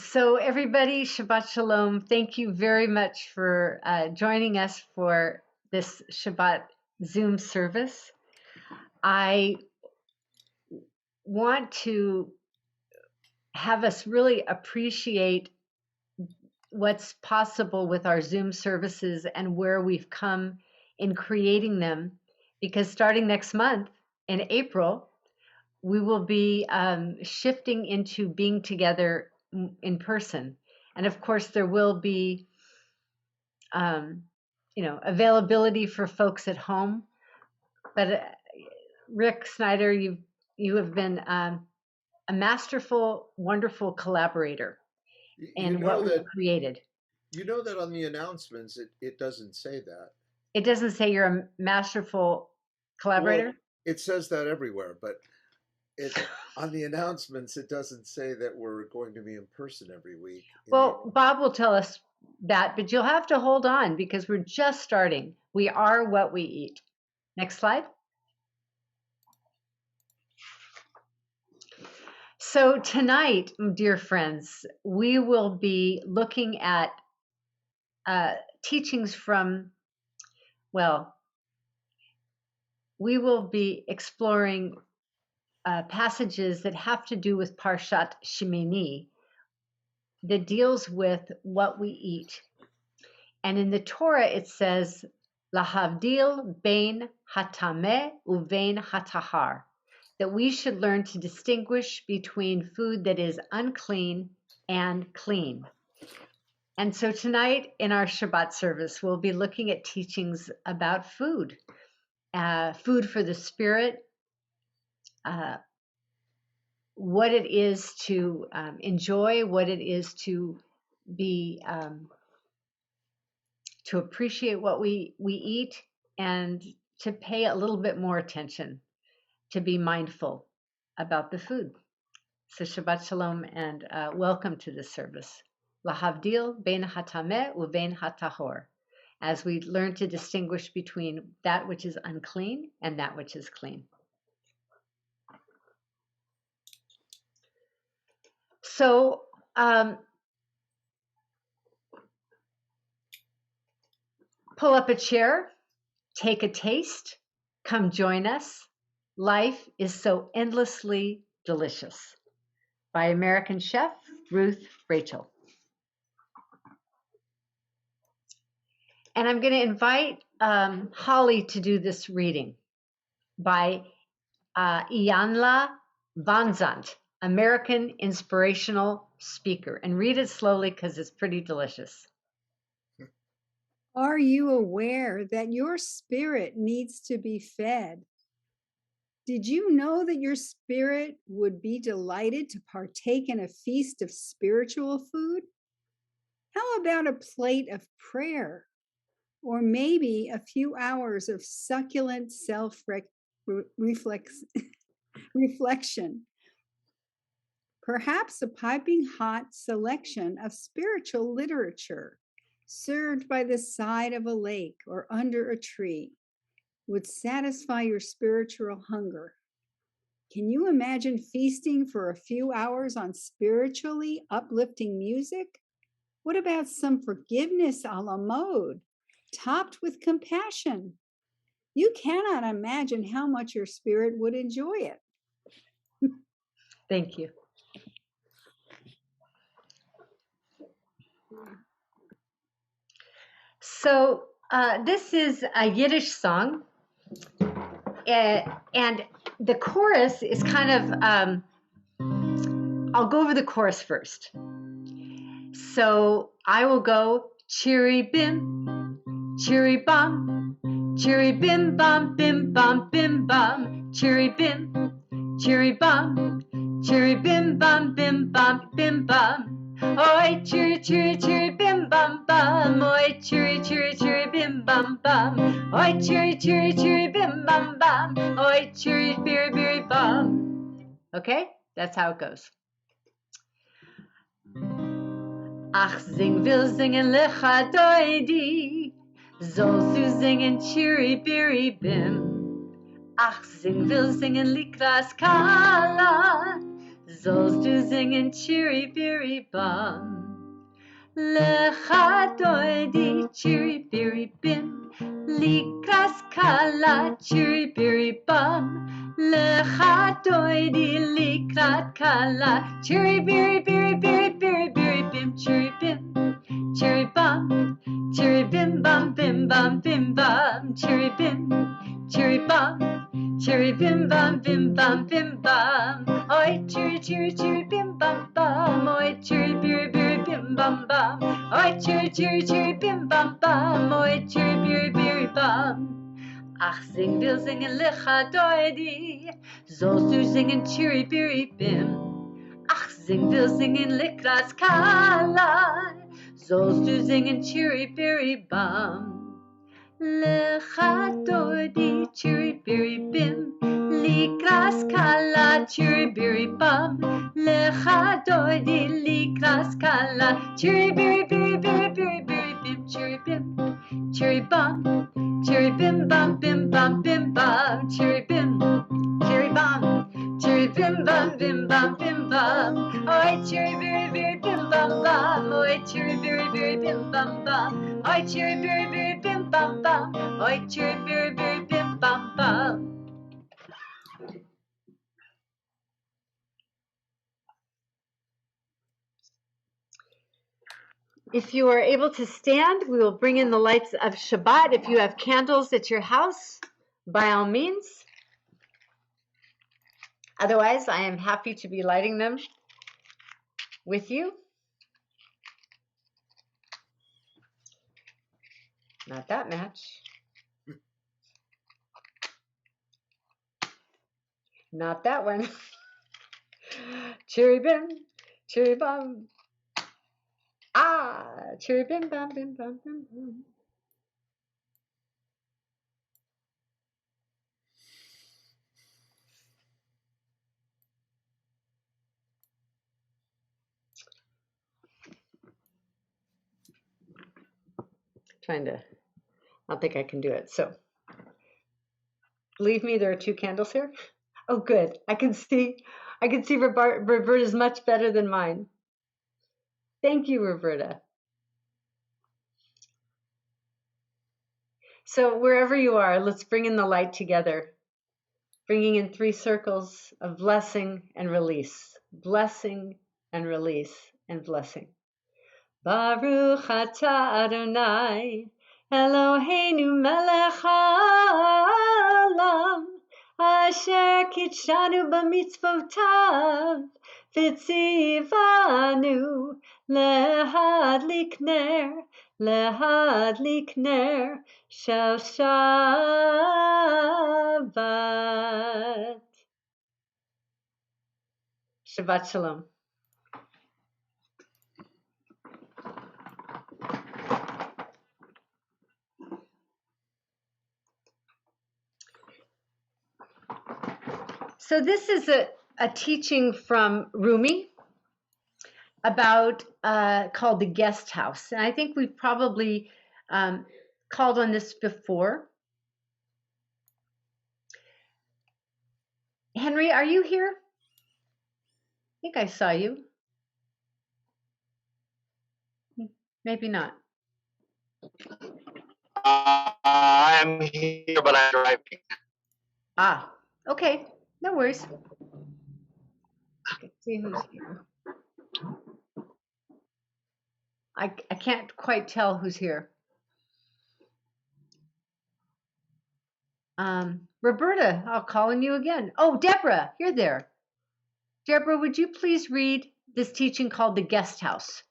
So everybody, Shabbat Shalom. Thank you very much for joining us for this Shabbat Zoom service. I want to have us really appreciate what's possible with our Zoom services and where we've come in creating them, because starting next month in April, we will be shifting into being together in person. And of course, there will be availability for folks at home. But Rick Snyder, you have been a masterful, wonderful collaborator in what we've created. You know that on the announcements, it doesn't say that. It doesn't say you're a masterful collaborator? Well, it says that everywhere, but on the announcements, it doesn't say that we're going to be in person every week. Well, Bob will tell us that, but you'll have to hold on because we're just starting. We are what we eat. Next slide. So tonight, dear friends, we will be looking at teachings from, we will be exploring passages that have to do with Parshat Shemini, that deals with what we eat. And in the Torah, it says, Lahavdil bein hatameh uvein hatahar, that we should learn to distinguish between food that is unclean and clean. And so tonight in our Shabbat service, we'll be looking at teachings about food, food for the spirit, what it is to enjoy, what it is to be, to appreciate what we eat, and to pay a little bit more attention, to be mindful about the food. So Shabbat Shalom and welcome to this service. Lahavdil bein hatameh uvein hatahor, as we learn to distinguish between that which is unclean and that which is clean. So pull up a chair, take a taste, come join us. Life is so endlessly delicious. By American chef Ruth Rachel. And I'm going to invite Holly to do this reading by Iyanla Vanzant, American inspirational speaker. And read it slowly because it's pretty delicious. Are you aware that your spirit needs to be fed? Did you know that your spirit would be delighted to partake in a feast of spiritual food? How about a plate of prayer? Or maybe a few hours of succulent reflection. Perhaps a piping hot selection of spiritual literature served by the side of a lake or under a tree would satisfy your spiritual hunger. Can you imagine feasting for a few hours on spiritually uplifting music? What about some forgiveness a la mode, topped with compassion? You cannot imagine how much your spirit would enjoy it. Thank you. So this is a Yiddish song, and the chorus is kind of, I'll go over the chorus first. So I will go, chiri bim, chiri bum, chiri bim bum, bim bum, chiri bim, chiri bum, chiri bim bum, bim bum. Oi, chiri, chiri, chiri, bim, bum, bum. Oi, chiri, chiri, chiri, bim, bum, bum. Oi, chiri, chiri, chiri, bim, bum, bum. Oi, chiri, biri, biri, bum. Okay, that's how it goes. Ach, sing will singen lecha doidi, sollst du singen chiri, biri, bim. Ach, sing will singen likras kala, sollst du singen Chiribiribam. Lecha doidi Chiribiribim, likras kala Chiribiribam. Lecha doidi likrat kala Chiribiribiribiribiribim Chiribim. Chiribam, chiribim bam bim bam bim bam, chiribim, chiribam, chiribim bam bim bam bim bam. Oi chiri chiri chiri bim bam bam, oi chiri biri biri bim bam bam, oi chiri chiri chiri bim bam bam, oi chiri biri biri bam. Ach, sing will singen lecha doidi, sollst du singen chiri biri bim. Ach, sing will singen likras kala, sollst du singen Chiribiribam. Lecha doidi Chiribiribim, likras kala Chiribiribam. Lecha doidi likras kala Chiribiribiribiribiribim Chiribim. Chiribam, chiribim bam bim bam bim bam, chiribim, chiribam, chiribim bam bim bam bim bam. Oi chiribiribiri bim bam bam, oi chiribiribiri bim bam bam, oi chiribiribiri bim bam bam, oi chiribiribiri bim bam bam. If you are able to stand, we will bring in the lights of Shabbat. If you have candles at your house, by all means. Otherwise, I am happy to be lighting them with you. Not that match. Not that one. Chiribim, chiribam. Ah, chiribim, bam, bim, bam, bim, bam. I don't think I can do it. So, believe me, there are two candles here. Oh, good. I can see Roberta's much better than mine. Thank you, Roberta. So wherever you are, let's bring in the light together, bringing in 3 circles of blessing and release, blessing and release and blessing. Baruch atah Adonai, Eloheinu melech haolam, asher kitshanu b'mitzvotav, v'tzivanu lehadlik ner shel Shabbat. Shabbat Shalom. So this is a teaching from Rumi about called the guest house. And I think we've probably called on this before. Henry, are you here? I think I saw you. Maybe not. I'm here, but I'm driving. Ah, okay. No worries. Let's see who's here. I can't quite tell who's here. Roberta, I'll call on you again. Oh, Deborah, you're there. Deborah, would you please read this teaching called The Guest House?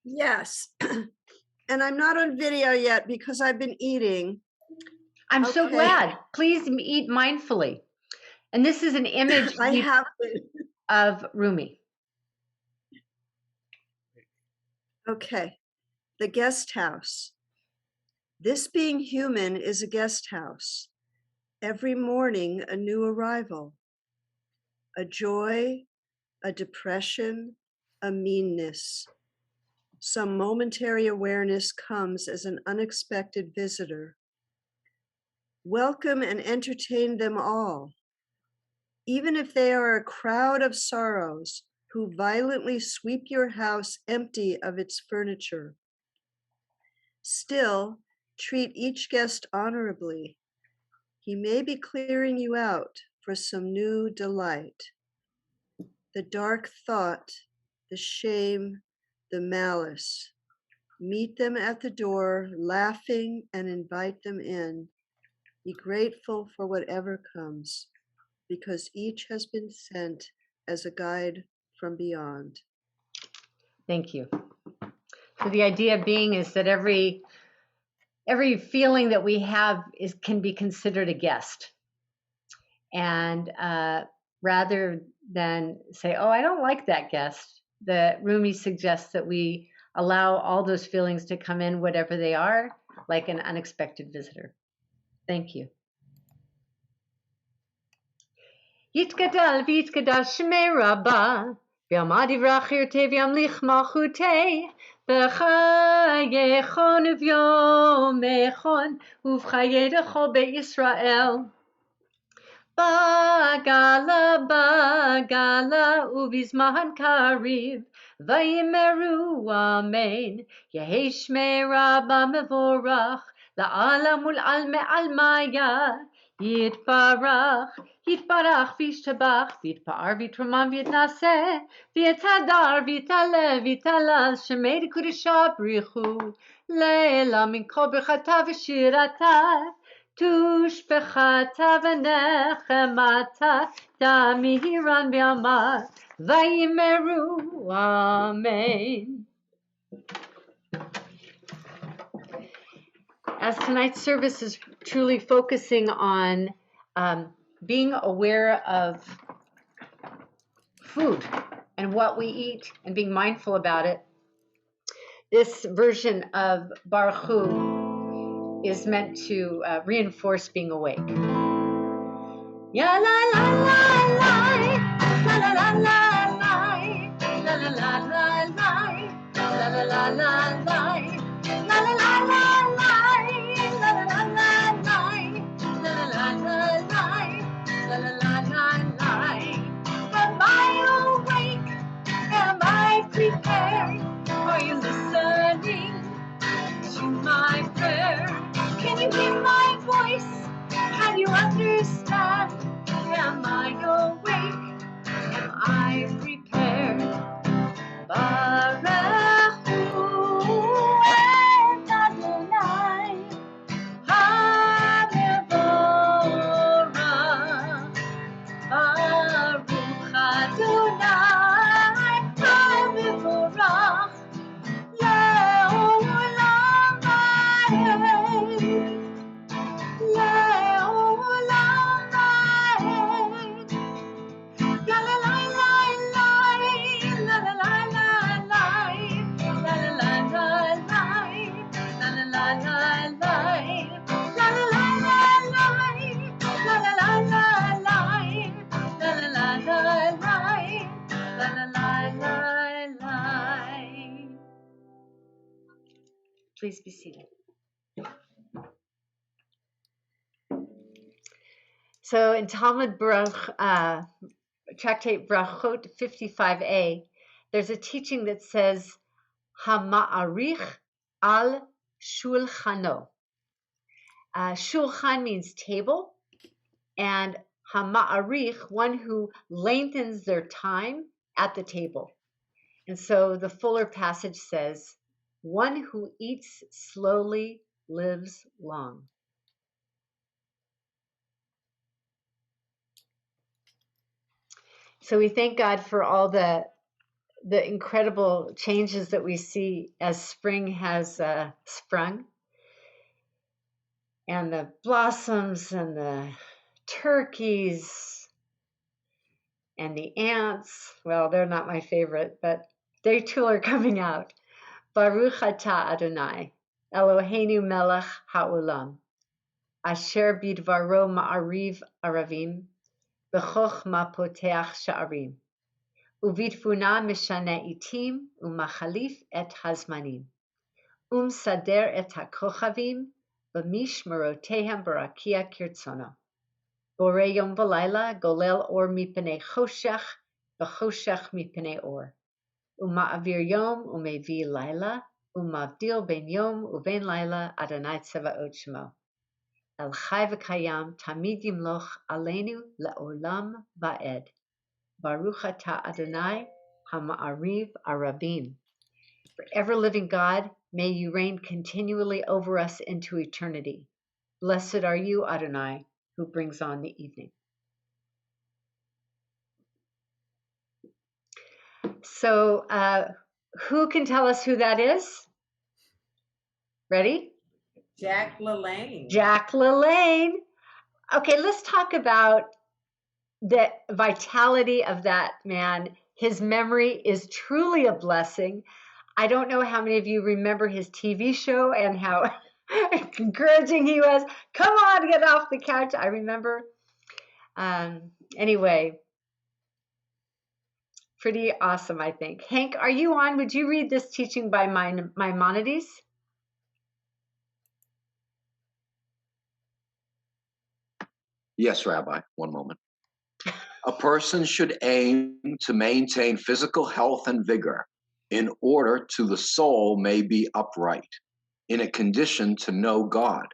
Yes. And I'm not on video yet because I've been eating. I'm so glad. Please eat mindfully. And this is an image of Rumi. Okay. The guest house. This being human is a guest house. Every morning, a new arrival. A joy, a depression, a meanness. Some momentary awareness comes as an unexpected visitor. Welcome and entertain them all. even if they are a crowd of sorrows who violently sweep your house empty of its furniture. Still, treat each guest honorably. He may be clearing you out for some new delight. The dark thought, the shame, the malice. Meet them at the door, laughing, and invite them in. Be grateful for whatever comes, because each has been sent as a guide from beyond. Thank you. So the idea being is that every feeling that we have can be considered a guest. And rather than say, oh, I don't like that guest, the Rumi suggests that we allow all those feelings to come in, whatever they are, like an unexpected visitor. Thank you. Yitgadal v'yitgadal shmei rabba, v'yamad yivrach yirtei v'yamlich malchutei, v'chayechon uv'yomechon, uv'chayedecho be'Yisrael. Bagala, bagala, ubizman kariv, vayimeru amen, yehi shmei rabba mevorach, la'ala mul alme almaya, yitbarach, yitbarach v'yishtabach, v'yitpa'ar v'yitramam v'yitnaseh, v'yitadar v'yitale v'yitalal, shemei d'kudesha brichu, le'ela min kol berchata v'shirata, Tushbechata v'nechemata damihiran v'amar vayimeru amen. As tonight's service is truly focusing on being aware of food and what we eat and being mindful about it, this version of Baruch Hu is meant to reinforce being awake. Ya la la la la, la la la la la, la la la la la, la la la la la, la la la la la, la la la la la, la la la la la, la la la la la. Am I awake? Am I prepared? Are you listening to my prayer? Can you hear my voice? Can you understand? Am I awake? Am I prepared? Baruch Hu et Adonai HaMevorach. Baruch Adonai HaMevorach. Le'olam va'ed. Le'olam va'ed. La la la la la, la la la la la, la la la la la, la la la la la, la la la la la, la la la la la, la la la la la, la la la la. Please be seated. So in Talmud Baruch, Tractate Brachot 55a, there's a teaching that says, Hama'arich al shulchano. Shulchan means table, and Hama'arich, one who lengthens their time at the table. And so the fuller passage says, one who eats slowly lives long. So we thank God for all the incredible changes that we see as spring has sprung, and the blossoms and the turkeys and the ants. Well, they're not my favorite, but they too are coming out. Baruch atah Adonai, Eloheinu melech ha'olam, asher bidvaro ma'ariv aravim, b'chochma poteach sha'arim. Uvitfuna mishane itim umachalif et hazmanim. Sader et hakochavim b'mishmerotehem barakia kirtzono. Borei yom v'layla, golel or mipnei choshech, v'choshech mipnei or. Uma'avir yom umevi layla, umavdil ben yom uben layla, Adonai Tzevaot Shemo. El chai v'kayam, tamid yimloch aleinu le'olam va'ed. Baruch atah Adonai, hama'ariv arabim. For ever-living God, may you reign continually over us into eternity. Blessed are you, Adonai, who brings on the evening. So, who can tell us who that is? Ready? Jack LaLanne. Jack LaLanne. Okay, let's talk about the vitality of that man. His memory is truly a blessing. I don't know how many of you remember his TV show and how encouraging he was. Come on, get off the couch. I remember. Anyway, pretty awesome, I think. Hank, are you on? Would you read this teaching by Maimonides? Yes, Rabbi, one moment. A person should aim to maintain physical health and vigor in order to the soul may be upright, in a condition to know God.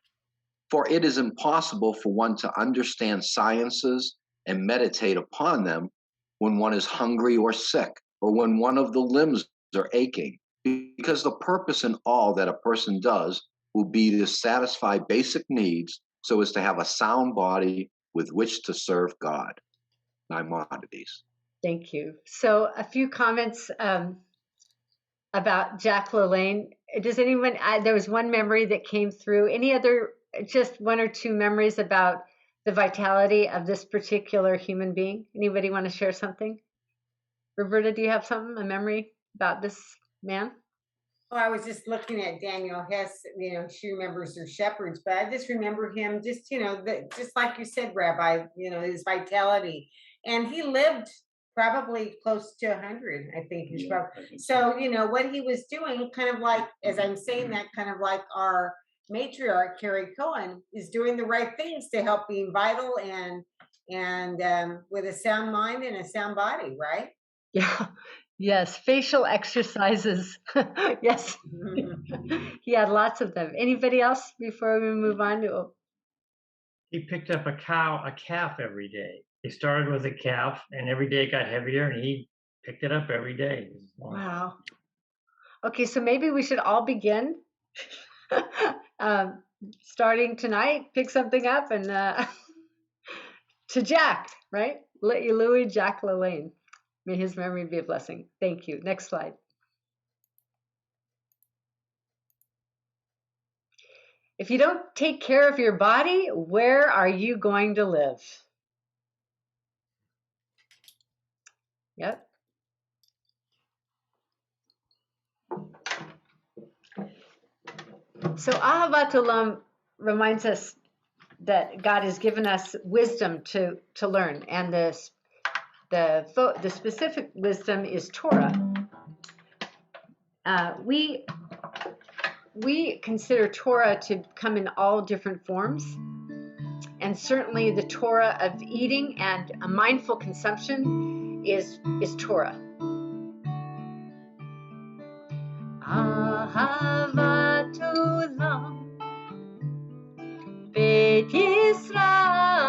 For it is impossible for one to understand sciences and meditate upon them when one is hungry or sick, or when one of the limbs are aching, because the purpose in all that a person does will be to satisfy basic needs so as to have a sound body with which to serve God. Maimonides. Thank you. So a few comments about Jack LaLanne. Does anyone, there was one memory that came through. Any other, just one or two memories about the vitality of this particular human being? Anybody want to share something? Roberta, do you have something, a memory about this man? Well, I was just looking at Daniel Hess, she remembers her shepherds, but I just remember him just, just like you said, Rabbi, his vitality. And he lived probably close to 100, I think. So, what he was doing, kind of like, as I'm saying that, kind of like our matriarch, Carrie Cohen, is doing the right things to help being vital and with a sound mind and a sound body, right? Yeah. Yes, facial exercises. Yes. He had lots of them. Anybody else before we move on to? He picked up a calf every day. He started with a calf, and every day it got heavier, and he picked it up every day. Wow. Okay, so maybe we should all begin starting tonight. Pick something up and to Jack, right? Louis Jack LaLanne. May his memory be a blessing. Thank you. Next slide. If you don't take care of your body, where are you going to live? Yep. So Ahavat Olam reminds us that God has given us wisdom to learn, and the specific wisdom is Torah. We consider Torah to come in all different forms, and certainly the Torah of eating and a mindful consumption is Torah. Ahavat Olam Beit Yisrael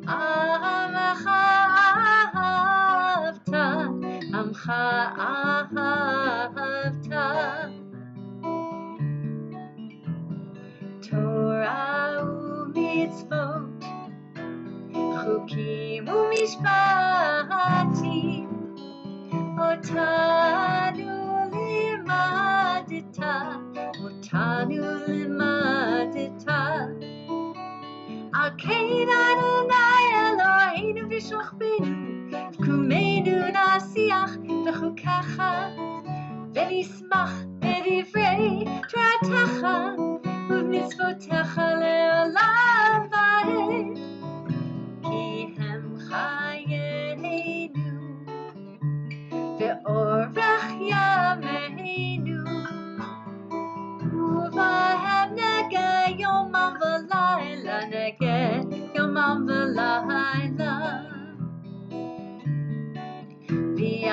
Amcha ahavta Amcha ahavta Torah u'mitzvot Chukim u'mishpatim Otanu limadita Al kein Adonai Eloheinu v'shachbenu V'kumeinu nasiach v'chukacha V'nismach b'divrei Toratacha U'v'mitzvotecha le'olam va'ed Ki hem chayeinu Ve'orach yameinu Uvahem nega yomam v'layla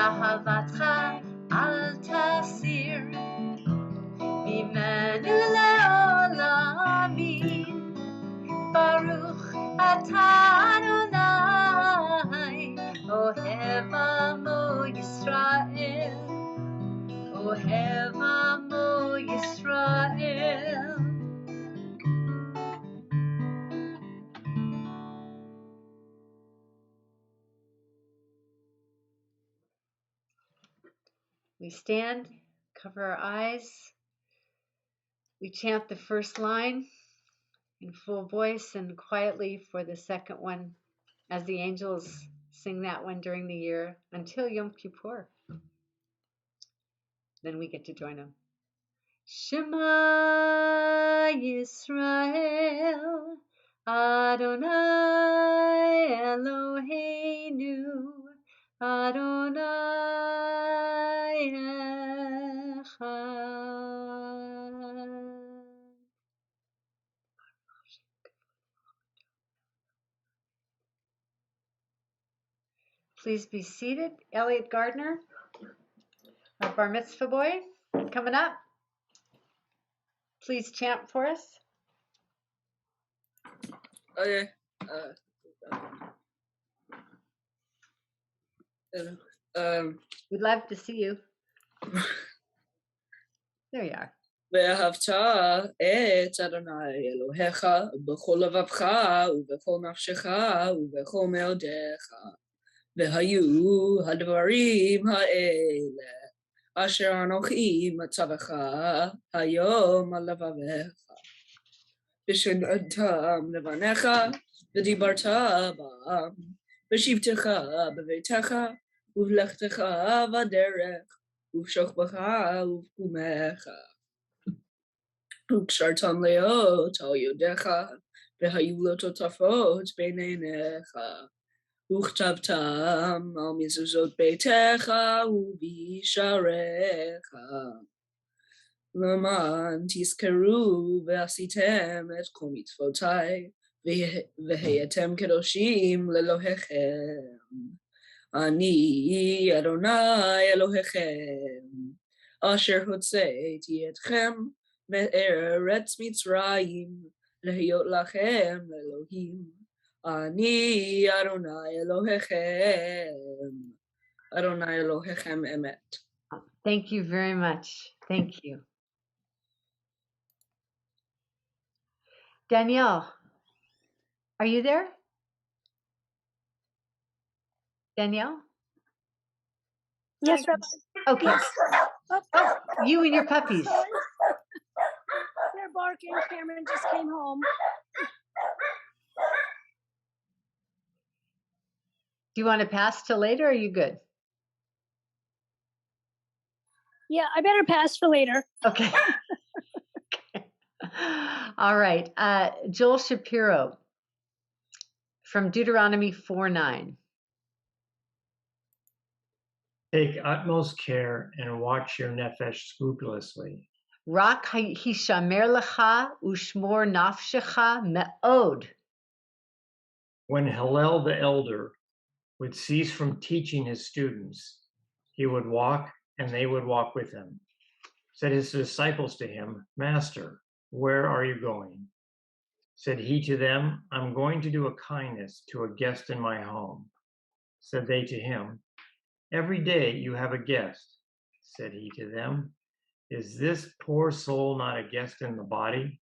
אהבתך אל תסיר ממנו לעולמים. ברוך אתה אדוני אוהב עמו ישראל, אוהב עמו ישראל. We stand, cover our eyes. We chant the first line in full voice and quietly for the second one as the angels sing that one during the year until Yom Kippur. Then we get to join them. Shema Yisrael, Adonai Eloheinu, Adonai Echad. Please be seated. Elliot Gardner, our bar mitzvah boy, coming up. Please chant for us. Okay. We'd love to see you. There you are. ואהבת את אדוני אלוהיך בכל לבבך ובכל נפשך ובכל מאודיך. והיו הדברים האלה אשר אנוכי מצווך היום על לבביך. ושננתם לבניך ודיברת בם בשבתך בביתך ובלכתך בדרך ובשוכבך ובקומך. וקשרתם להיות על ידיך והיו לו תותפות בין עיניך. וכתבתם על מזוזות ביתך ובשעריך. למען תזכרו ועשיתם את כל מצוותיי והייתם קדושים לאלוהיכם. אני אדוני אלוהיכם אשר הוצאתי אתכם מארץ מצרים להיות לכם אלוהים. אני אדוני אלוהיכם, אדוני אלוהיכם אמת. Thank you very much. Thank you. Danielle, are you there? Danielle? Yes, Rabbi. Okay. Oh, you and your puppies. They're barking. Cameron just came home. Do you want to pass till later or are you good? Yeah, I better pass for later. Okay. All right. Joel Shapiro from Deuteronomy 4:9. Take utmost care and watch your nefesh scrupulously. Rak hishamer lecha ushmor nafshecha me'od. When Hillel the elder would cease from teaching his students, he would walk and they would walk with him. Said his disciples to him, Master, where are you going? Said he to them, I'm going to do a kindness to a guest in my home. Said they to him, every day you have a guest. Said he to them, is this poor soul not a guest in the body?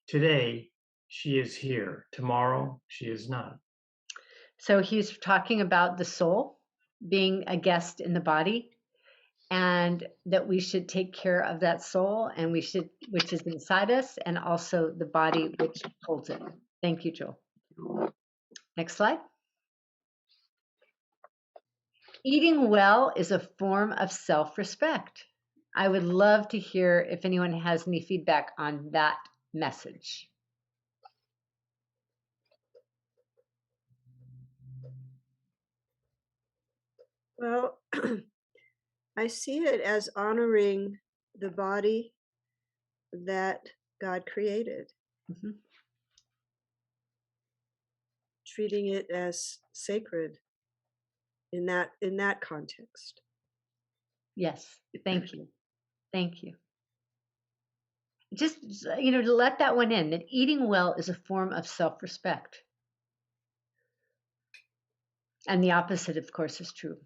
Today she is here, tomorrow she is not. So he's talking about the soul being a guest in the body, and that we should take care of that soul and which is inside us, and also the body which holds it. Thank you, Joel. Next slide. Eating well is a form of self-respect. I would love to hear if anyone has any feedback on that message. Well, I see it as honoring the body that God created, treating it as sacred in that context. Yes. Thank you. Thank you. Just, to let that one in, that eating well is a form of self-respect. And the opposite, of course, is true.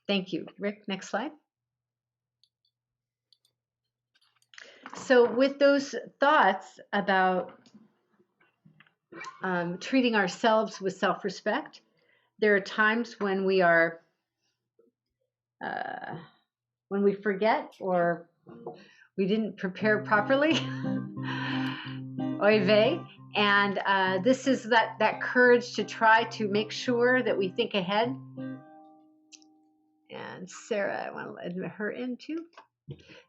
Thank you. Rick, next slide. So with those thoughts about treating ourselves with self-respect, there are times when we are, when we forget or we didn't prepare properly. Oy vey. And this is that courage to try to make sure that we think ahead. And Sarah, I want to admit her in too.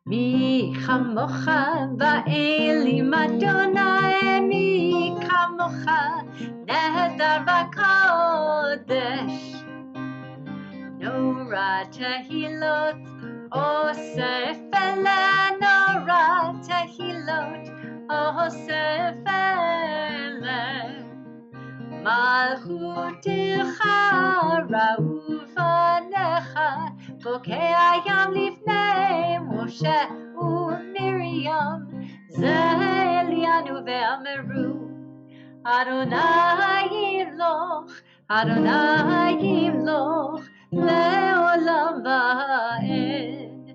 Mi chamocha va'elim Adonai, mi chamocha nehedar v'kodesh. Nora tehilot osef ele, nora tehilot osef ele. Malchutecha ra'ufanecha, bokei hayam lifnei Moshe u'Miriam, zelianu ve'ameru, Adonai yimloch, Adonai yimloch, le'olam va'ed.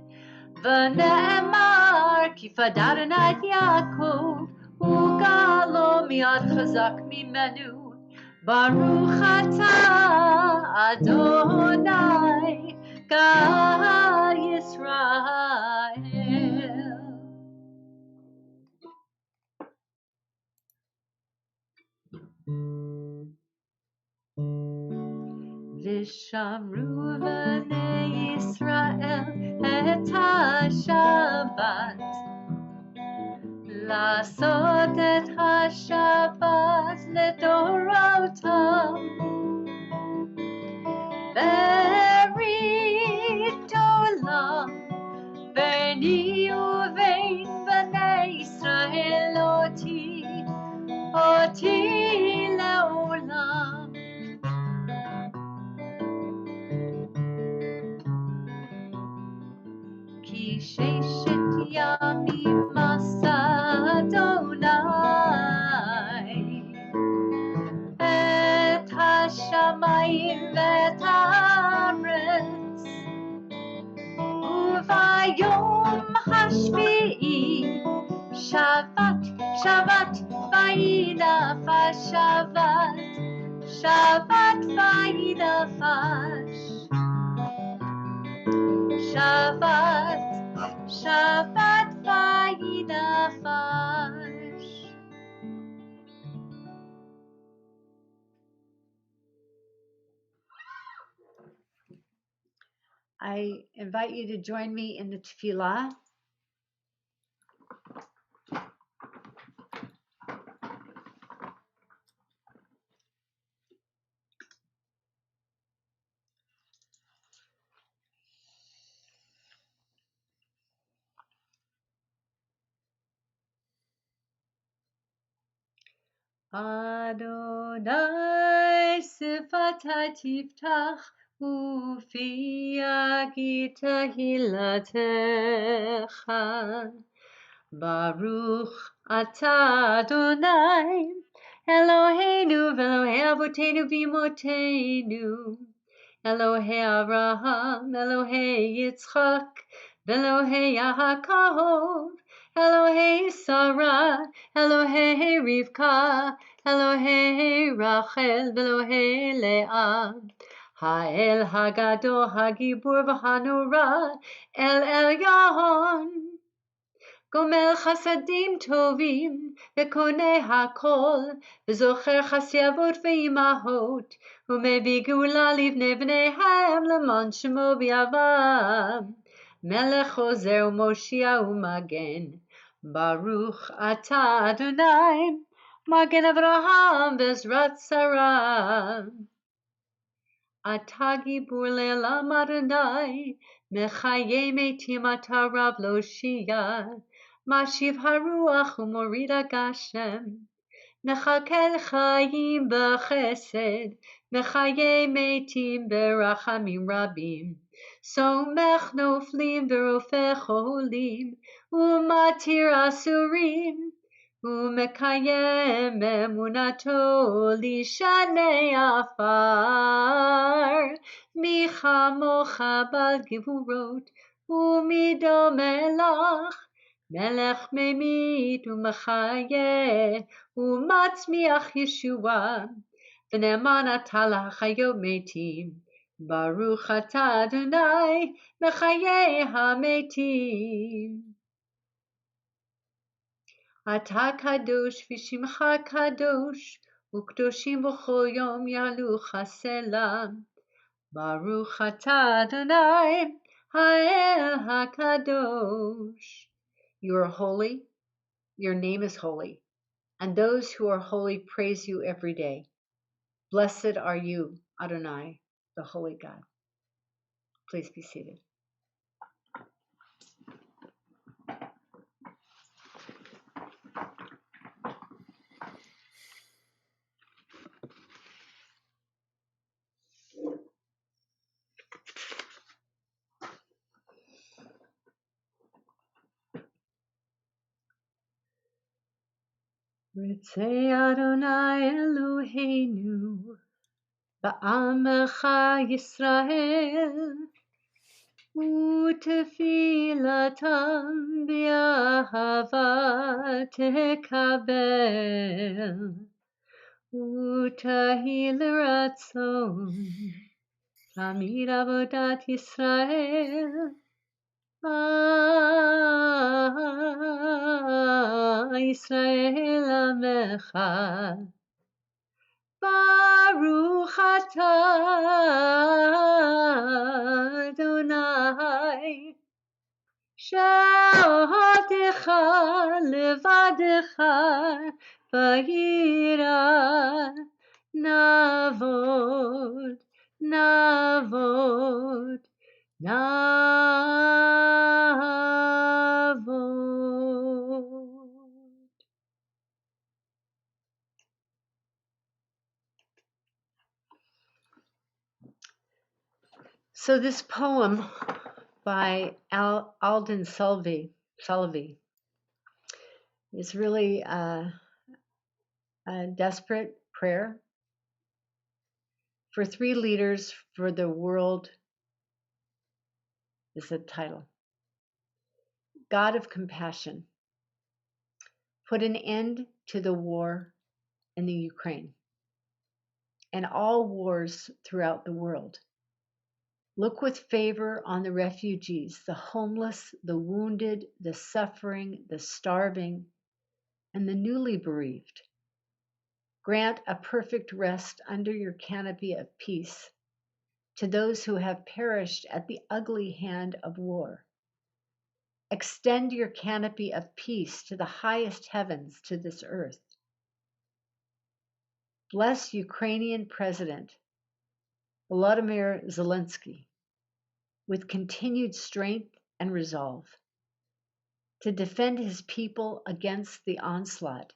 V'ne'emar ki fadarna et Yaakov, u'galo mi'ad chazak mimenu. Baruch atah Adonai God Yisrael. V'shamru b'nei Yisrael et haShabbat, לעשות את השבת לדורותם. ברית עולם ביני ובין בני ישראל אותי לעולם. כי ששת ימים עשה אדוני את השמיים ואת הארץ, וביום השביעי שבת, שבת וינפש השבת, שבת וינפש, שבת, שבת וינפש. I invite you to join me in the tefillah. Adonai sifatai tiftach ufi yagid tehilatecha. Baruch atah Adonai Eloheinu v'Elohei avotenu v'imotenu, Elohei Avraham, Elohei Yitzchak, v'Elohei Yaakov, Elohei Sarah, Elohei Rivka, Elohei Rachel, v'Elohei Leah, Ha'el Hagadol Hagibur v'Hanora, El Elyon. גומל חסדים טובים וקונה הכל וזוכר חסייבות ואימהות ומביא גאולה לבני בניהם למען שמו ויבם מלך עוזר ומושיע ומגן ברוך אתה אדוני מגן אברהם בעזרת שרה אתה גיבור לעולם אדוני מחיי מתים אתה רב להושיע משיב הרוח ומוריד הגשם, מחכה לחיים בחסד, מחיי מתים ברחמים רבים. סומך נופלים ורופא חולים, ומתיר אסורים, ומקיים אמונתו לשני עפר. מי כמוך בעל גבורות, ומי דומה לך, מלך ממית ומחיה, ומצמיח ישועה, ונאמן אתה לחיות מתים. ברוך אתה אדוני מחיי המתים. אתה קדוש ושמך קדוש, וקדושים בכל יום יעלוך סלע. ברוך אתה אדוני האל הקדוש. You are holy, your name is holy, and those who are holy praise you every day. Blessed are you, Adonai, the holy God. Please be seated. Ritzei Adonai Eloheinu, ba'amecha Yisrael, utefilatam bi'ahava tekabel, utahi l'ratzon, tamid avodat Yisrael, Yisrael Amecha. Baruch atah Adonai, she'ohadecha levadecha vayira navod, navod, navod. So this poem by Alden Sulvey is really a desperate prayer for three leaders for the world is the title. God of compassion, put an end to the war in the Ukraine and all wars throughout the world. Look with favor on the refugees, the homeless, the wounded, the suffering, the starving, and the newly bereaved. Grant a perfect rest under your canopy of peace to those who have perished at the ugly hand of war. Extend your canopy of peace to the highest heavens, to this earth. Bless Ukrainian President Volodymyr Zelensky with continued strength and resolve to defend his people against the onslaught,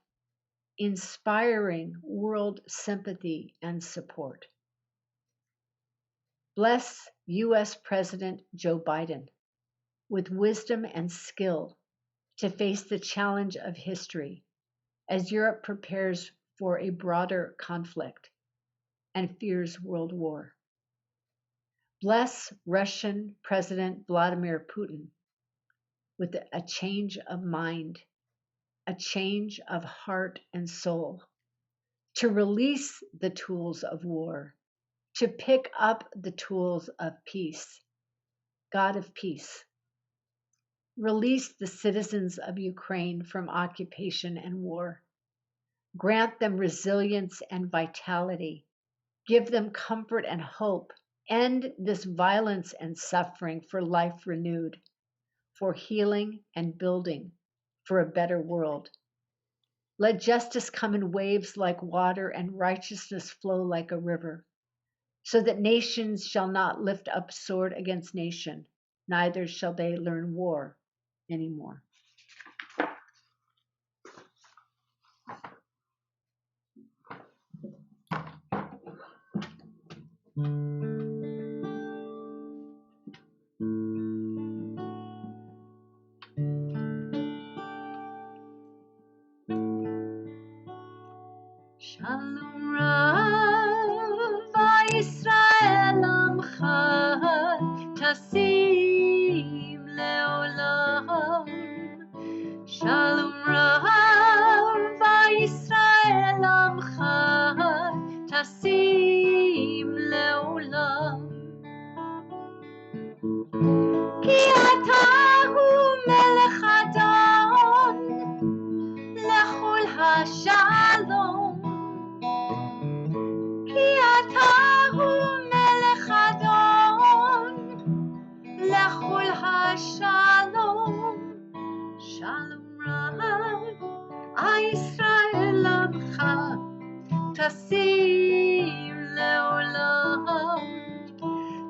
inspiring world sympathy and support. Bless U.S. President Joe Biden with wisdom and skill to face the challenge of history as Europe prepares for a broader conflict and fears world war. Bless Russian President Vladimir Putin with a change of mind, a change of heart and soul, to release the tools of war, to pick up the tools of peace. God of peace, release the citizens of Ukraine from occupation and war. Grant them resilience and vitality. Give them comfort and hope. End this violence and suffering for life renewed, for healing and building, for a better world. Let justice come in waves like water and righteousness flow like a river, so that nations shall not lift up sword against nation, neither shall they learn war anymore.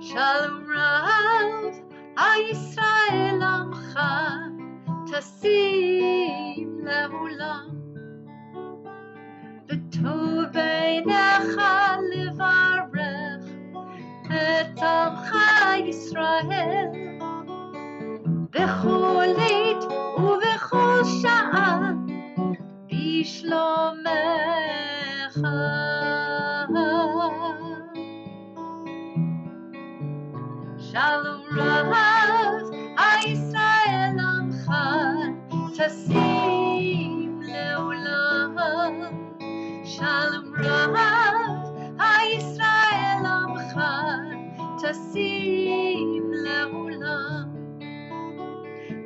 Shalom Rav, Yisrael Amcha, Tasim Le'olam. V'tov beinecha levarech et Amcha Yisrael. B'chol עת ובכל שעה בשלומך. Shalom Rav, Yisrael Amcha, Tasim Le'olam. Shalom Rav, Yisrael Amcha, Tasim Le'olam.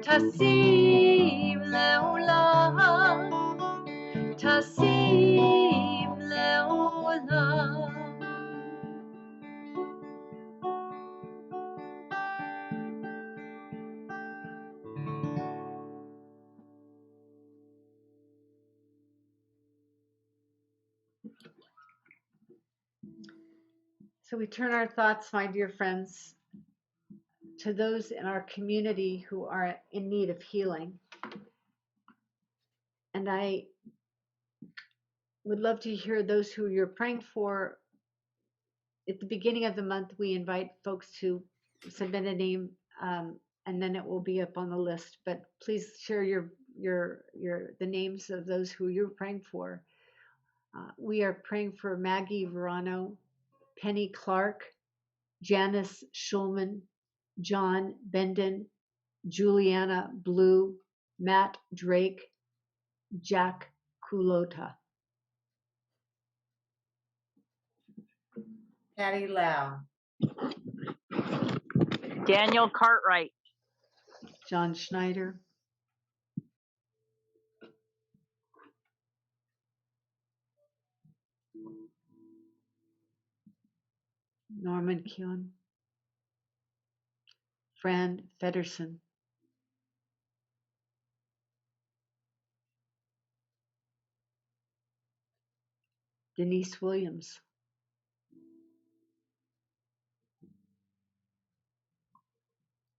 Tasim Le'olam. Tasim Le'olam. So we turn our thoughts, my dear friends, to those in our community who are in need of healing. And I would love to hear those who you're praying for. At the beginning of the month, we invite folks to submit a name, and then it will be up on the list. But please share the names of those who you're praying for. We are praying for Maggie Verano, Penny Clark, Janice Schulman, John Benden, Juliana Blue, Matt Drake, Jack Kulota. Patty Lau. Daniel Cartwright. John Schneider. Norman Kuhn. Fran Fedderson. Denise Williams.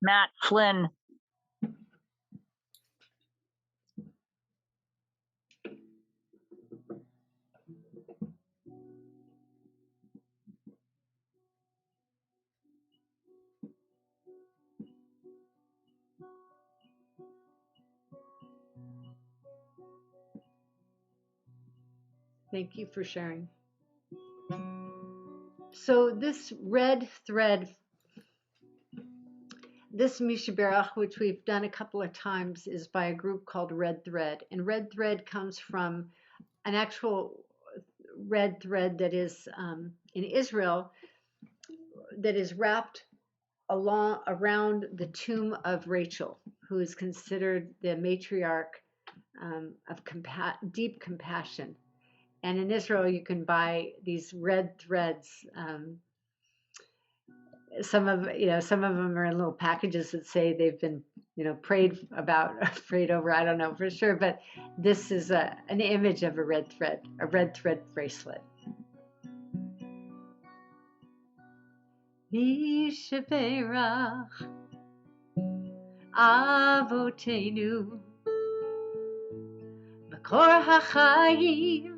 Matt Flynn. Thank you for sharing. So this red thread, this Misha Berach, which we've done a couple of times, is by a group called Red Thread. And red thread comes from an actual red thread that is in Israel, that is wrapped around the tomb of Rachel, who is considered the matriarch of deep compassion. And in Israel, you can buy these red threads. Some of them are in little packages that say they've been, prayed over. I don't know for sure, but this is an image of a red thread bracelet. Vishaberach Avotenu Makor HaChaim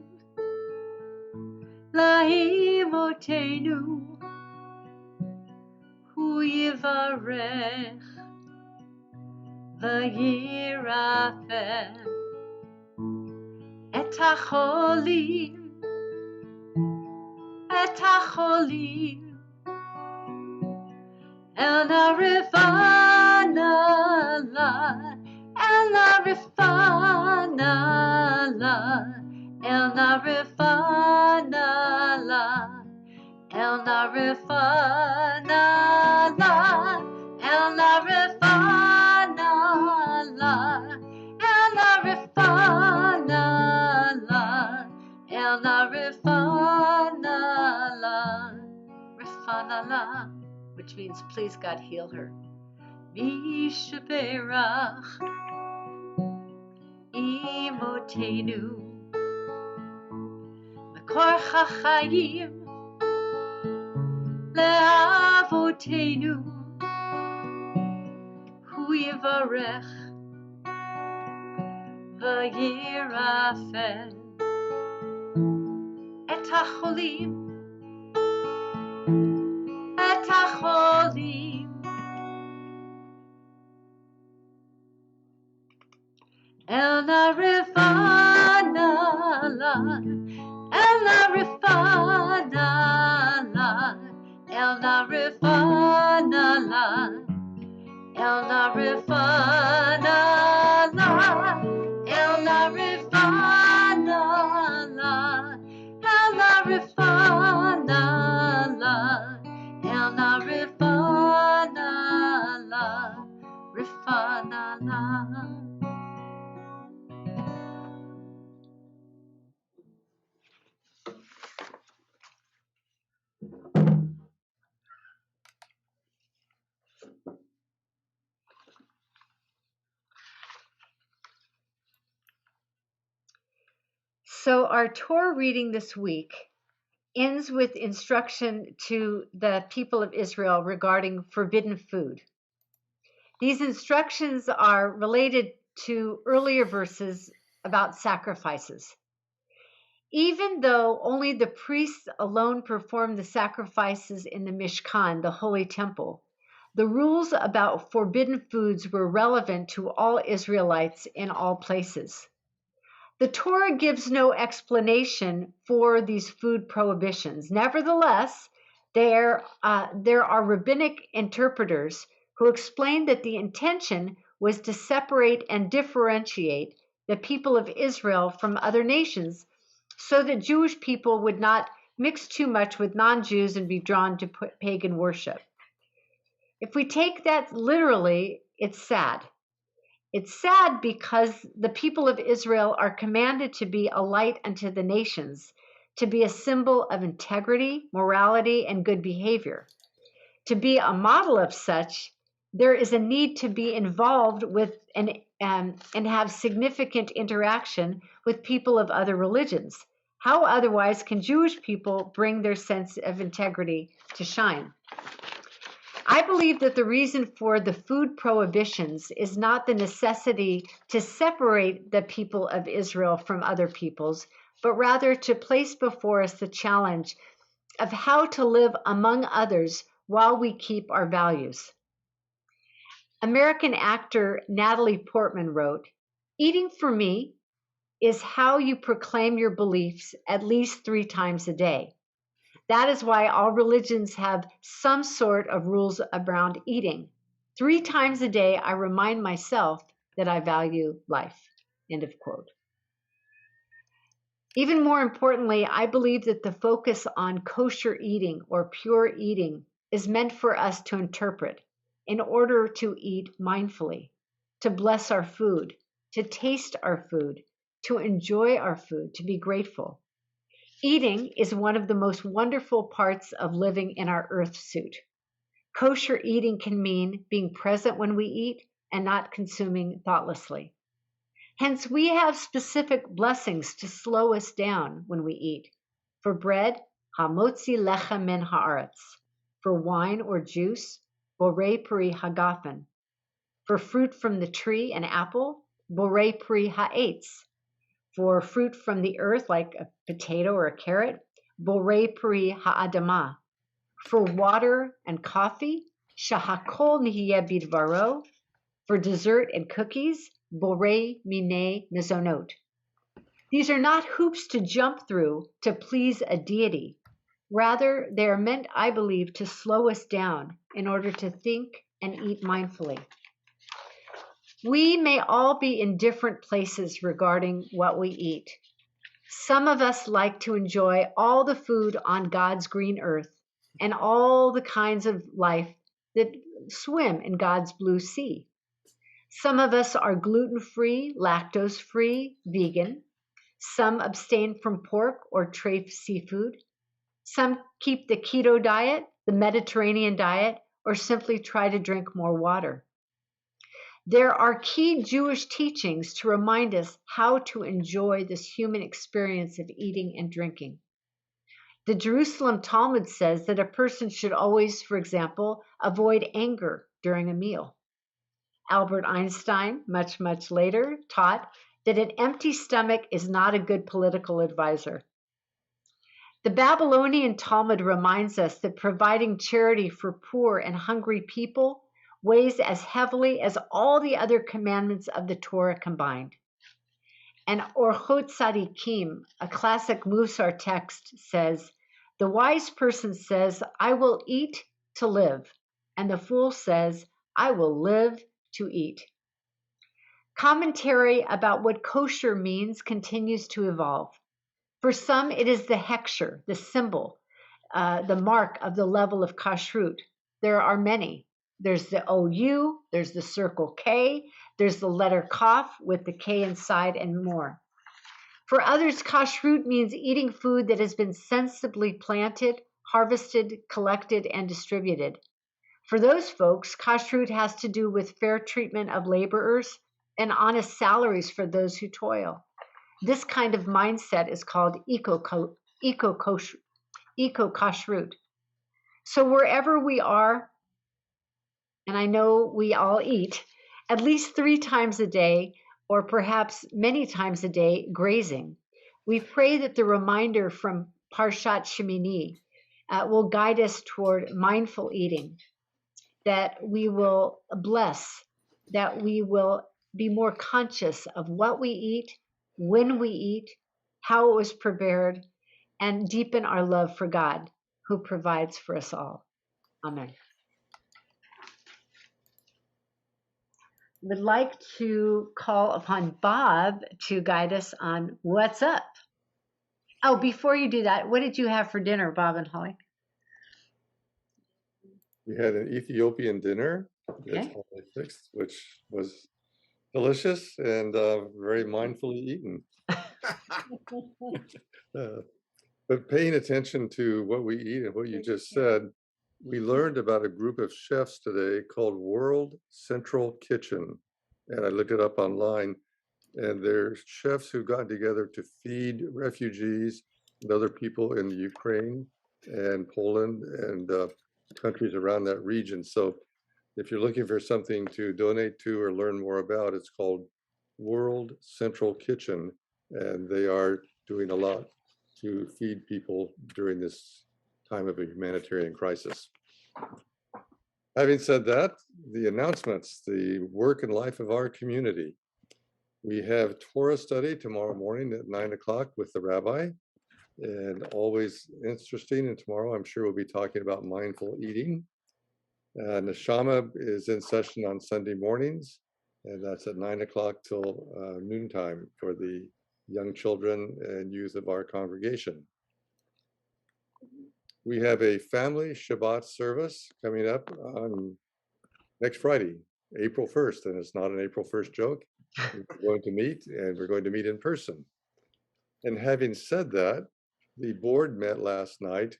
Laimotenu Hu Yivarech Vayirafeh Et HaCholim El Narifana La El Narifana La El Narifana La El Narifana La El Narifana La El Narifana La El Narifana La Rifana La, which means please God heal her. Mishaberach Imotenu Makor HaChaim Le'avot אבותינו, הוא יברך וירפא את החולים, את החולים. אל נא רפאנה לנו, אל נא רפאנה לנו, אל נא רפאנה לנו, אל נא רפאנה לנו, אל נא רפאנה לנו, אל נא רפאנה לנו, אל נא רפאנה לנו, רפאנה לנו. So our Torah reading this week ends with instruction to the people of Israel regarding forbidden food. These instructions are related to earlier verses about sacrifices. Even though only the priests alone performed the sacrifices in the Mishkan, the holy temple, the rules about forbidden foods were relevant to all Israelites in all places. The Torah gives no explanation for these food prohibitions. Nevertheless, there are rabbinic interpreters who explain that the intention was to separate and differentiate the people of Israel from other nations so that Jewish people would not mix too much with non-Jews and be drawn to pagan worship. If we take that literally, it's sad. It's sad because the people of Israel are commanded to be a light unto the nations, to be a symbol of integrity, morality, and good behavior. To be a model of such, there is a need to be involved with and have significant interaction with people of other religions. How otherwise can Jewish people bring their sense of integrity to shine? I believe that the reason for the food prohibitions is not the necessity to separate the people of Israel from other peoples, but rather to place before us the challenge of how to live among others while we keep our values. American actor Natalie Portman wrote, "Eating for me is how you proclaim your beliefs at least 3 times a day. That is why all religions have some sort of rules around eating. 3 times a day, I remind myself that I value life." End of quote. Even more importantly, I believe that the focus on kosher eating or pure eating is meant for us to interpret in order to eat mindfully, to bless our food, to taste our food, to enjoy our food, to be grateful. Eating is one of the most wonderful parts of living in our earth suit. Kosher eating can mean being present when we eat and not consuming thoughtlessly. Hence, we have specific blessings to slow us down when we eat. For bread, hamotzi lechem min haaretz. For wine or juice, borei peri hagafen. For fruit from the tree, an apple, borei peri haetz. For fruit from the earth, like a potato or a carrot, borei peri ha'adamah. For water and coffee, shahakol nihiyeh bidvaro. For dessert and cookies, borei minei mezonot. These are not hoops to jump through to please a deity. Rather, they are meant, I believe, to slow us down in order to think and eat mindfully. We may all be in different places regarding what we eat. Some of us like to enjoy all the food on God's green earth and all the kinds of life that swim in God's blue sea. Some of us are gluten-free, lactose-free, vegan. Some abstain from pork or trafe seafood. Some keep the keto diet, the Mediterranean diet, or simply try to drink more water. There are key Jewish teachings to remind us how to enjoy this human experience of eating and drinking. The Jerusalem Talmud says that a person should always, for example, avoid anger during a meal. Albert Einstein, much later, taught that an empty stomach is not a good political advisor. The Babylonian Talmud reminds us that providing charity for poor and hungry people weighs as heavily as all the other commandments of the Torah combined. And Orchot Tzadikim, a classic Musar text, says, the wise person says, I will eat to live, and the fool says, I will live to eat. Commentary about what kosher means continues to evolve. For some, it is the hechsher, the symbol, the mark of the level of kashrut. There are many. There's the OU, there's the circle K, there's the letter Kaf with the K inside, and more. For others, kashrut means eating food that has been sensibly planted, harvested, collected, and distributed. For those folks, kashrut has to do with fair treatment of laborers and honest salaries for those who toil. This kind of mindset is called eco-kashrut. So wherever we are, and I know we all eat, at least 3 times a day, or perhaps many times a day, grazing, we pray that the reminder from Parshat Shemini will guide us toward mindful eating, that we will bless, that we will be more conscious of what we eat, when we eat, how it was prepared, and deepen our love for God, who provides for us all. Amen. Would like to call upon Bob to guide us on what's up. Oh, before you do that, what did you have for dinner, Bob and Holly? We had an Ethiopian dinner that Holly fixed, which was delicious and very mindfully eaten. But paying attention to what we eat and what you just said, we learned about a group of chefs today called World Central Kitchen. And I looked it up online, and they're chefs who've gotten together to feed refugees and other people in the Ukraine and Poland and countries around that region. So if you're looking for something to donate to or learn more about, it's called World Central Kitchen, and they are doing a lot to feed people during this time of a humanitarian crisis. Having said that, the announcements, the work and life of our community. We have Torah study tomorrow morning at 9 o'clock with the rabbi, and always interesting. And tomorrow I'm sure we'll be talking about mindful eating. Neshama is in session on Sunday mornings, and that's at 9 o'clock till noontime for the young children and youth of our congregation. We have a family Shabbat service coming up on next Friday, April 1st, and it's not an April 1st joke. We're going to meet, and we're going to meet in person. And having said that, the board met last night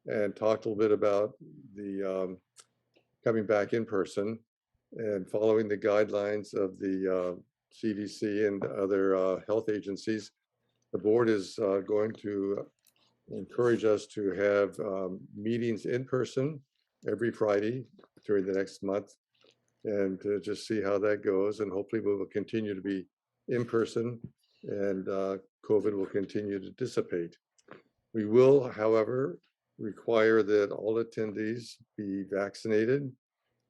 and talked a little bit about the coming back in person and following the guidelines of the CDC and other health agencies. The board is going to encourage us to have meetings in person every Friday during the next month, and to just see how that goes. And hopefully we will continue to be in person, and COVID will continue to dissipate. We will, however, require that all attendees be vaccinated,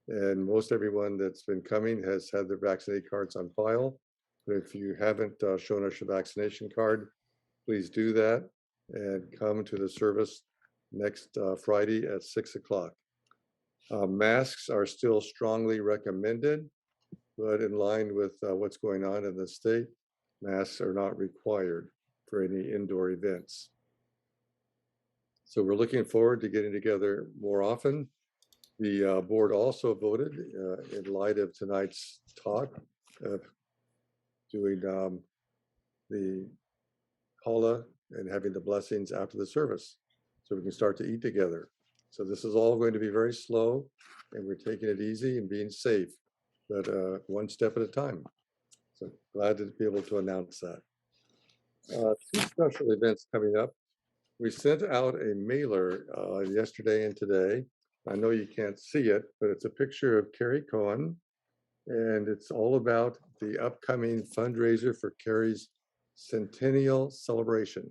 and most everyone that's been coming has had their vaccinated cards on file. But if you haven't shown us your vaccination card, please do that and come to the service next Friday at 6 o'clock. Masks are still strongly recommended, but in line with what's going on in the state, masks are not required for any indoor events. So we're looking forward to getting together more often. The board also voted, in light of tonight's talk, doing the challah and having the blessings after the service, so we can start to eat together. So this is all going to be very slow, and we're taking it easy and being safe, but one step at a time. So glad to be able to announce that. 2 special events coming up. We sent out a mailer yesterday and today. I know you can't see it, but it's a picture of Carrie Cohen, and it's all about the upcoming fundraiser for Carrie's centennial celebration.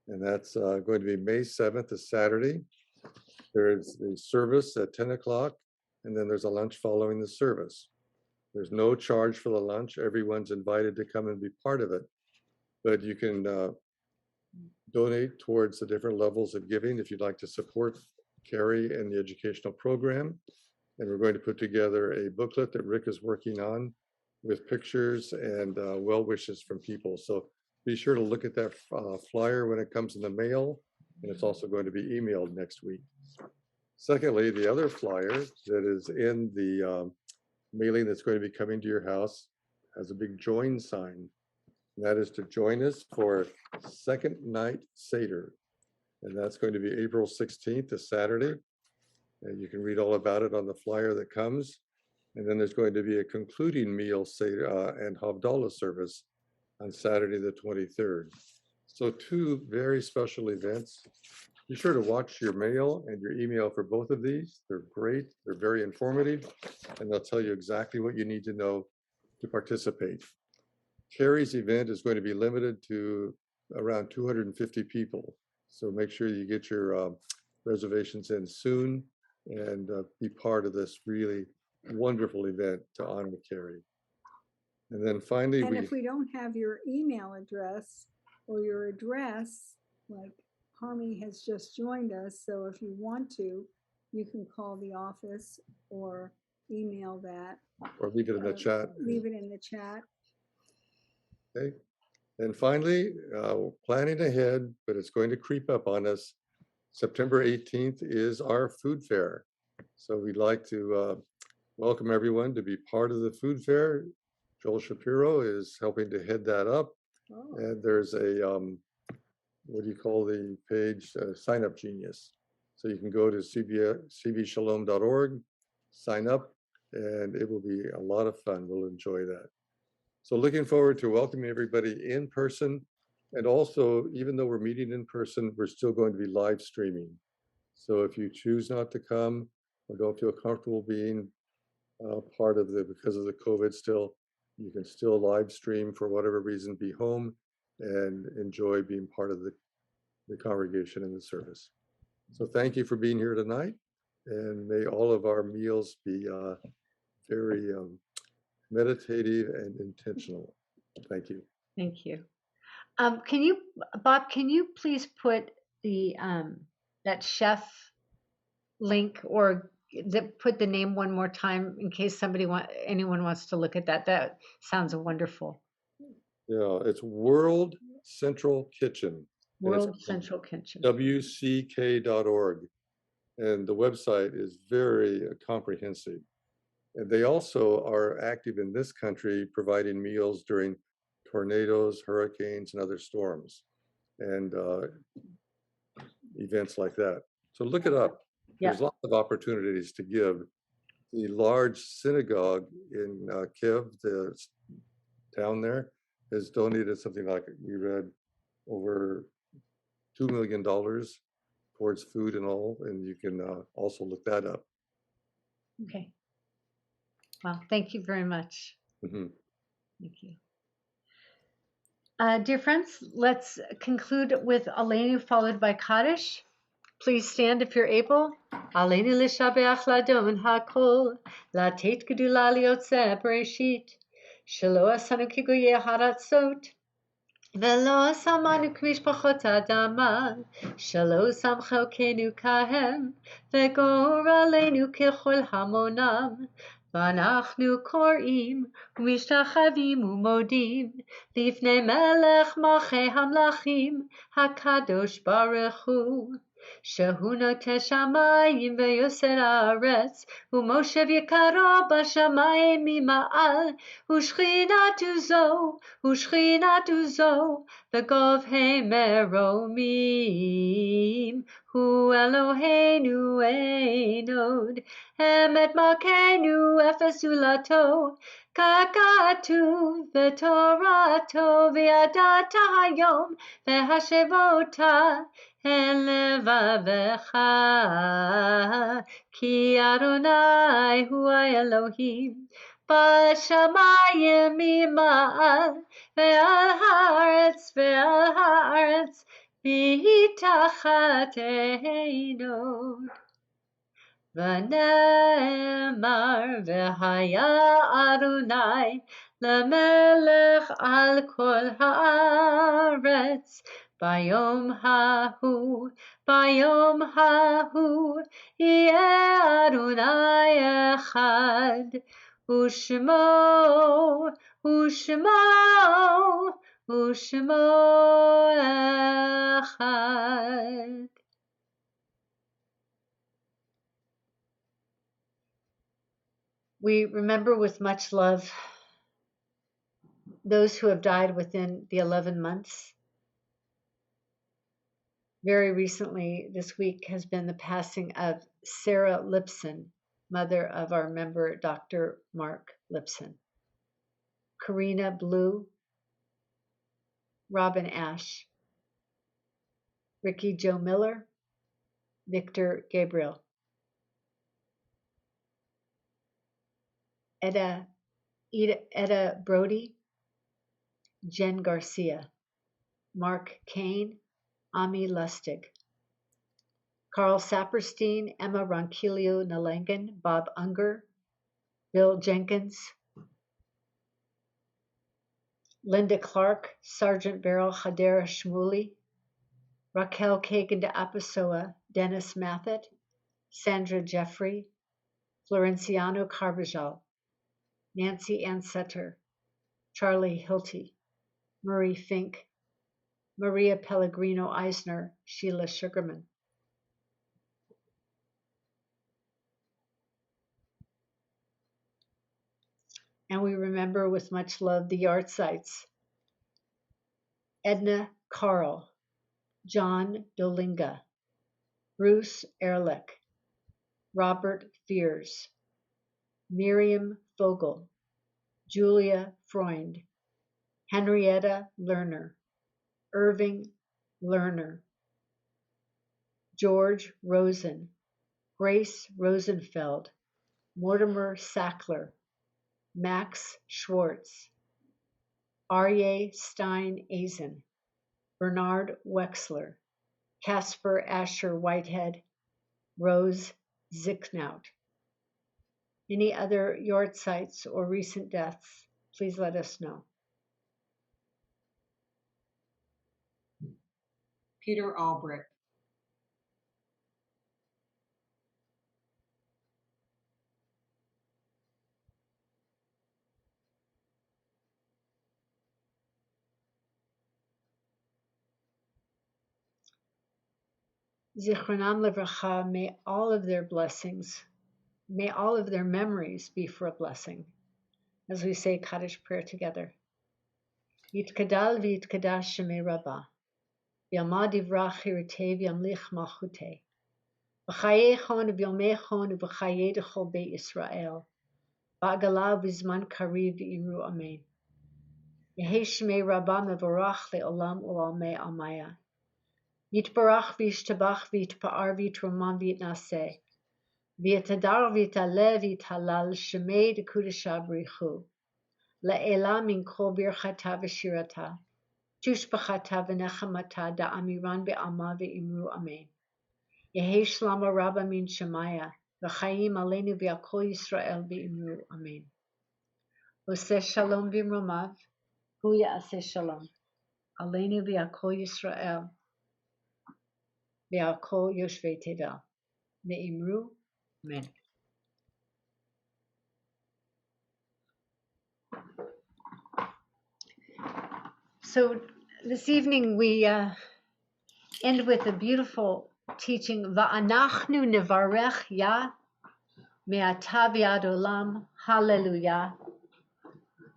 And that's going to be May 7th, a Saturday. There's a service at 10 o'clock, and then there's a lunch following the service. There's no charge for the lunch. Everyone's invited to come and be part of it. But you can donate towards the different levels of giving if you'd like to support Carrie and the educational program. And we're going to put together a booklet that Rick is working on with pictures and well wishes from people. So be sure to look at that flyer when it comes in the mail, and it's also going to be emailed next week. Secondly, the other flyer that is in the mailing that's going to be coming to your house has a big join sign. And that is to join us for Second Night Seder. And that's going to be April 16th, a Saturday. And you can read all about it on the flyer that comes. And then there's going to be a concluding meal Seder and Havdalah service on Saturday, the 23rd. So two very special events. Be sure to watch your mail and your email for both of these. They're great. They're very informative. And they'll tell you exactly what you need to know to participate. Carrie's event is going to be limited to around 250 people. So make sure you get your reservations in soon and be part of this really wonderful event to honor Carrie. And then finally, And if we don't have your email address or your address, like Harmy has just joined us, so if you want to, you can call the office or email that. Or leave it in the chat. Leave it in the chat. Okay. And finally, planning ahead, but it's going to creep up on us. September 18th is our food fair. So we'd like to welcome everyone to be part of the food fair. Joel Shapiro is helping to head that up. Oh. And there's a, what do you call the page? Sign Up Genius. So you can go to cbshalom.org, sign up, and it will be a lot of fun. We'll enjoy that. So looking forward to welcoming everybody in person. And also, even though we're meeting in person, we're still going to be live streaming. So if you choose not to come or don't feel comfortable being part of because of the COVID still, you can still live stream for whatever reason, be home and enjoy being part of the congregation and the service. So thank you for being here tonight. And may all of our meals be very meditative and intentional. Thank you. Thank you. Bob, can you please put the that chef link or put the name one more time in case anyone wants to look at that? That sounds wonderful. Yeah, it's World Central Kitchen. World Central Kitchen. WCK.org. And the website is very comprehensive. And they also are active in this country providing meals during tornadoes, hurricanes, and other storms and events like that. So look it up. Yeah. There's lots of opportunities to give. The large synagogue in Kiev, the town there, has donated something like, we read, over $2 million towards food and all, and you can also look that up. Okay. Well, thank you very much. Mm-hmm. Thank you. Dear friends, let's conclude with Aleinu followed by Kaddish. Please stand if you're able. Aleinu l'shabeach ladon hakol, latet gedula liyotzeh bereshit, shelo asanu kigoyeh haratzot, velo samanu k'mishpachot adama, shelo sam chelkenu kahem, vegor aleinu kechol hamonam. ואנחנו קוראים ומשתחווים ומודים לפני מלך מלכי המלכים הקדוש ברוך הוא שהוא נוטה שמיים ויוסר הארץ ומושב יקרה בשמיים ממעל ושכינתו זו בגבהי מרומים הוא אלוהינו nod. Emet Malkeinu efes ulato. Kakatu v'torato v'yadata hayom v'hashevota el levavecha ki Adonai hu Elohim bashamayim ima'al ve'al haaretz v'itachat einod. V'ne'emar v'haya Adonai lemelech al kol haaretz bayom hahu yeh Adonai echad u'shmo echad. We remember with much love those who have died within the 11 months. Very recently, this week, has been the passing of Sarah Lipson, mother of our member, Dr. Mark Lipson. Karina Blue, Robin Ash, Ricky Joe Miller, Victor Gabriel, Etta Brody, Jen Garcia, Mark Kane, Ami Lustig, Carl Saperstein, Emma Ronquillo Nalangan, Bob Unger, Bill Jenkins, Linda Clark, Sergeant Beryl Hadera Shmuli, Raquel Kagan de Apasoa, Dennis Mathit, Sandra Jeffrey, Florenciano Carbajal, Nancy Ann Sutter, Charlie Hilty, Murray Fink, Maria Pellegrino Eisner, Sheila Sugarman. And we remember with much love the yard sites. Edna Carl, John Dolinga, Bruce Ehrlich, Robert Fears, Miriam Fogel, Julia Freund, Henrietta Lerner, Irving Lerner, George Rosen, Grace Rosenfeld, Mortimer Sackler, Max Schwartz, Aryeh Stein Azen, Bernard Wexler, Casper Asher Whitehead, Rose Zicknout. Any other yard sites or recent deaths, please let us know. Peter Albrecht. Zichronam Livracha, may all of their blessings, may all of their memories be for a blessing, as we say Kaddish prayer together. Yitkadal v'yitkadash shemei Rabbah, v'yamad yivrach hiritei v'yamlich malchutei, v'chayechon v'yomechon v'chayei d'chol beit Yisrael, v'agala v'zman kariv v'imru amen. Yehei shemei Rabbah mevorach le'olam u'almei amaya. Yitbarach v'yishtabach v'yitpa'ar v'yitromam v'yitnaseh. V'yitadar v'yitaleh v'yitalal shemei d'kudesha b'richu. Le'ela min kol birchata v'shirata. Tushbachata v'nechamata da'amiran be'alma v'imru amen. Yehei shlama rabba min shemaya. V'chayim aleinu v'yakol Yisrael v'imru amen. Oseh shalom b'imromav. Hu ya'aseh shalom. Aleinu v'yakol Yisrael. V'yakol yoshvei tevel. Ve'imru amen. So this evening we end with a beautiful teaching. Va'anachnu nevarech ya me'ata v'ad olam. Hallelujah.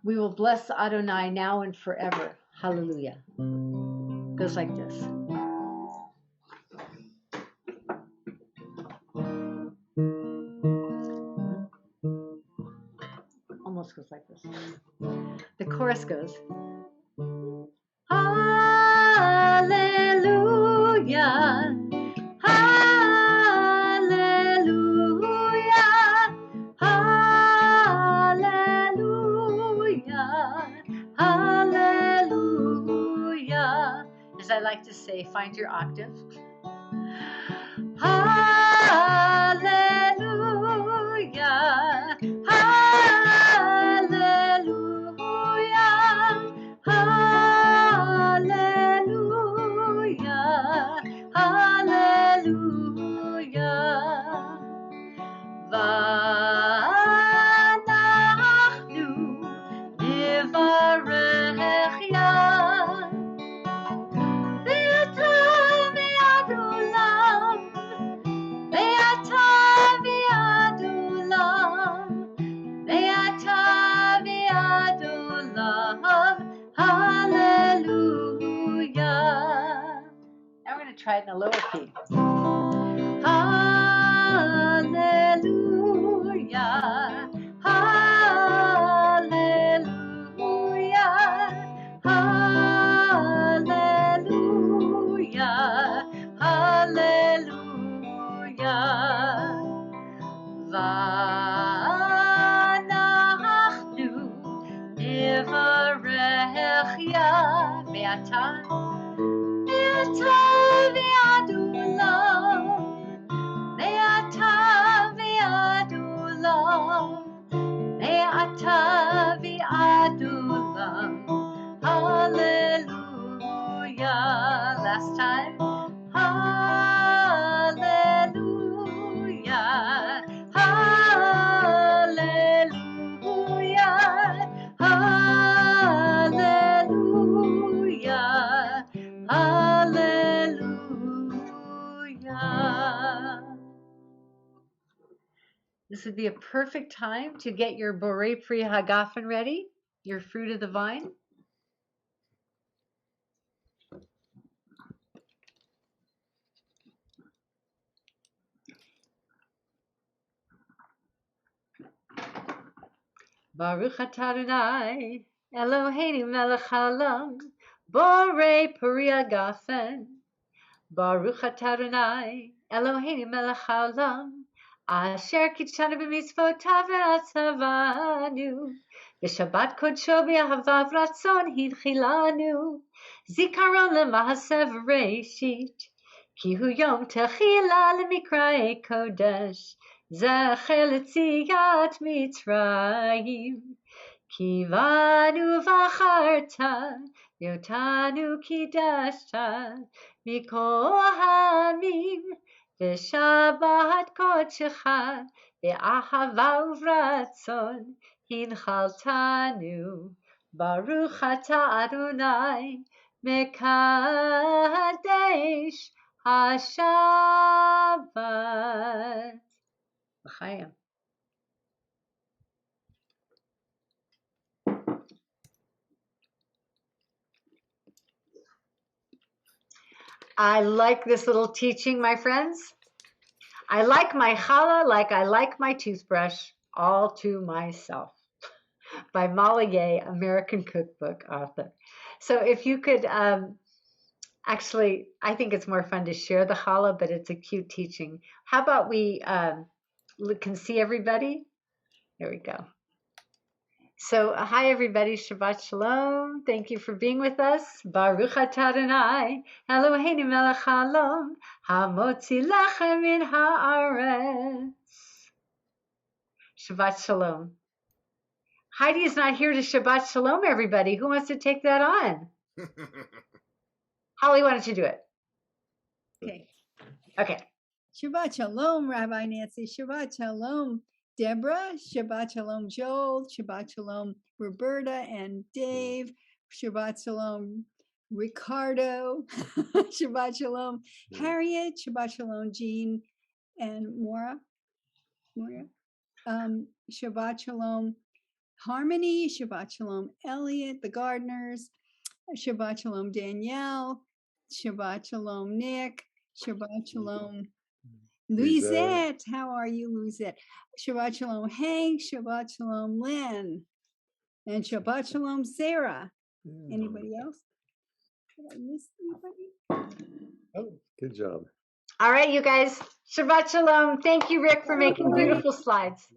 We will bless Adonai now and forever. Hallelujah. Goes like this. goes like this. The chorus goes, Hallelujah, Hallelujah, Hallelujah, Hallelujah. As I like to say, find your octave. Hallelujah, hallelujah, hallelujah, hallelujah. ואנחנו נברך יה ואתה ועד עולם ואתה ועד עולם ואתה ועד עולם hallelujah. Now we're going to try it in a lower key. Hallelujah, hallelujah, hallelujah, hallelujah. ואנחנו נברך יה ואתה ועד עולם ואתה ועד עולם ואתה ועד עולם hallelujah. Last time. Hallelujah, hallelujah, hallelujah, hallelujah. This would be a perfect time to get your Borei Pri Hagafen ready, your fruit of the vine. Baruch atah Adonai, Eloheinu melech haolam, Borei Pri Hagafen. Baruch atah Adonai, Eloheinu melech haolam, Asher kitshanu b'mitzvotav ve'atzavanu, B'Shabbat kodsho b'ahavav ratzon hinchilanu, Zikaron lema'aseh v'reishit, Ki hu yom techila lemikra'ei kodesh, Zecher l'tziyat Mitzrayim, Kivanu v'acharta, Yotanu kidashta, Mikohanim, V'shabbat kodshecha, V'ahava uvratzon, Hinchaltanu, Baruch atah Adonai, Mekadesh HaShabbat. L'chaim. I like this little teaching, my friends. I like my challah like I like my toothbrush, all to myself. By Molly Gay, American Cookbook author. So if you could, actually, I think it's more fun to share the challah, but it's a cute teaching. How about we can see everybody? There we go. So, hi everybody, Shabbat Shalom. Thank you for being with us. Baruch atah Adonai, Eloheinu melech haolam, hamotzi lechem min haaretz. Shabbat Shalom. Heidi is not here to Shabbat Shalom, everybody. Who wants to take that on? Holly, why don't you do it? Okay. Okay. Shabbat Shalom, Rabbi Nancy. Shabbat Shalom, Deborah. Shabbat Shalom, Joel. Shabbat Shalom, Roberta and Dave. Shabbat Shalom, Ricardo. Shabbat Shalom, Harriet. Shabbat Shalom, Jean and Maura. Shabbat Shalom, Harmony. Shabbat Shalom, Elliot, the Gardeners. Shabbat Shalom, Danielle. Shabbat Shalom, Nick. Shabbat Shalom, Louisette. How are you, Louisette? Shabbat Shalom, Hank. Shabbat Shalom, Lynn. And Shabbat Shalom, Sarah. Yeah. Anybody else? Did I miss anybody? Oh, good job. All right, you guys. Shabbat Shalom. Thank you, Rick, for making beautiful slides.